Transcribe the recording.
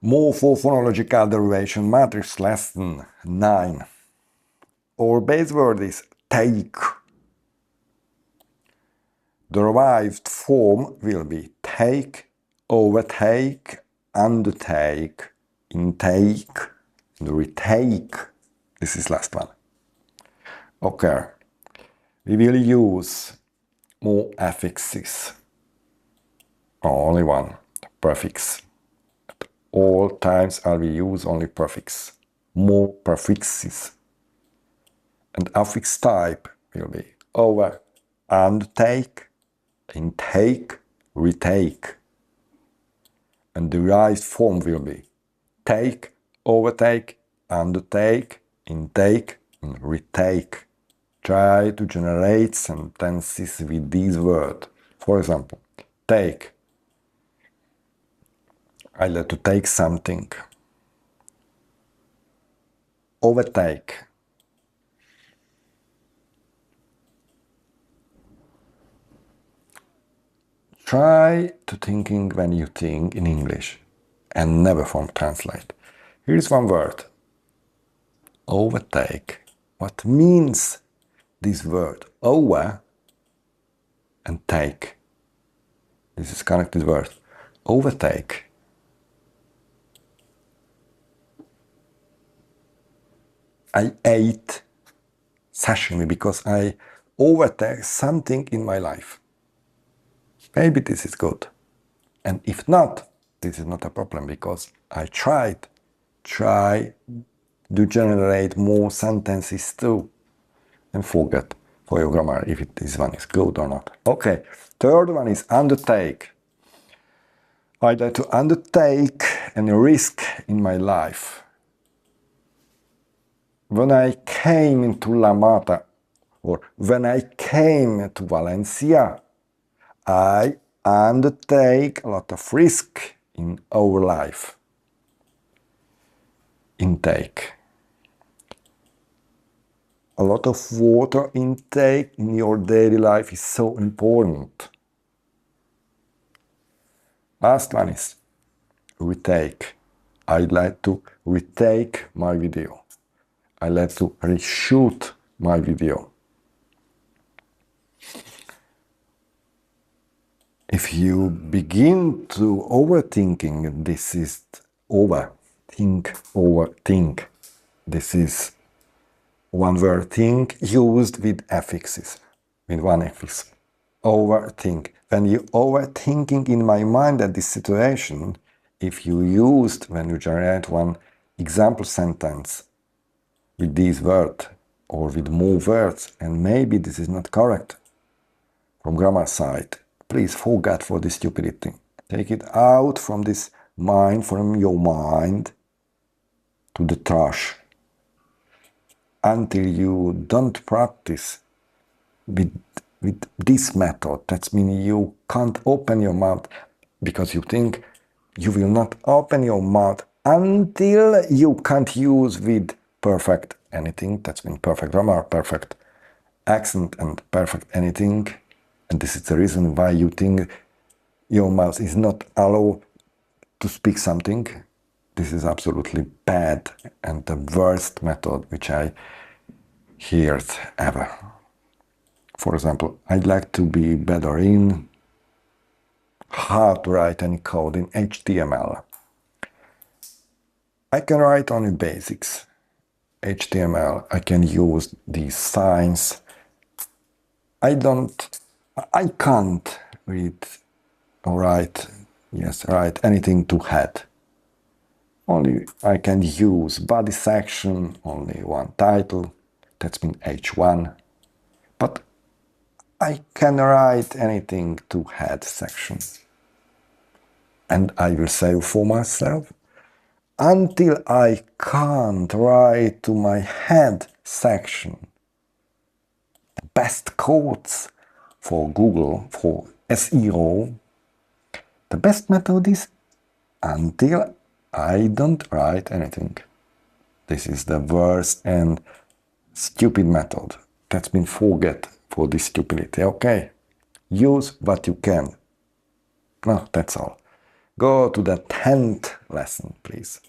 Morphophonological derivation matrix lesson 9. Our base word is take. Derived form will be take, overtake, undertake, intake, and retake. This is last one. Okay. We will use more affixes. Only one, prefix. At all times I will use only prefix. More prefixes. And affix type will be over, undertake, intake, retake. And derived form will be take, overtake, undertake, intake, and retake. Try to generate sentences with these words. For example, take. I like to take something. Overtake. Try to thinking when you think in English and never from translate. Here is one word. Overtake. What means this word? Over and take. This is connected word. Overtake. I ate sashimi because I overtake something in my life. Maybe this is good. And if not, this is not a problem because I try to generate more sentences too. And forget for your grammar if this one is good or not. Okay, third one is undertake. I like to undertake any risk in my life. When I came into La Mata, or when I came to Valencia, I undertake a lot of risk in our life. Intake. A lot of water intake in your daily life is so important. Last one is retake. I like to retake my video. I like to reshoot my video. If you begin to overthinking, this is overthink. This is one word think used with affixes, with one affix. Overthink. When you overthinking in my mind at this situation, if you used when you generate one example sentence with these words or with more words, and maybe this is not correct from grammar side, please forget for this stupidity. Take it out from this mind, from your mind to the trash. Until you don't practice with this method, that means you can't open your mouth because you think you will not open your mouth until you can't use with perfect anything. That means perfect grammar, perfect accent, and perfect anything. And this is the reason why you think your mouth is not allowed to speak something. This is absolutely bad and the worst method which I heard ever. For example, I'd like to be better in how to write any code in HTML. I can write only basics. HTML, I can use these signs. I can't read or write anything to head. Only I can use body section, only one title, that's mean H1. But I can write anything to head section. And I will say for myself, until I can't write to my head section the best codes for Google, for SEO, the best method is until I don't write anything. This is the worst and stupid method. That's been forget for this stupidity. Okay, use what you can. No, that's all. Go to the 10th lesson, please.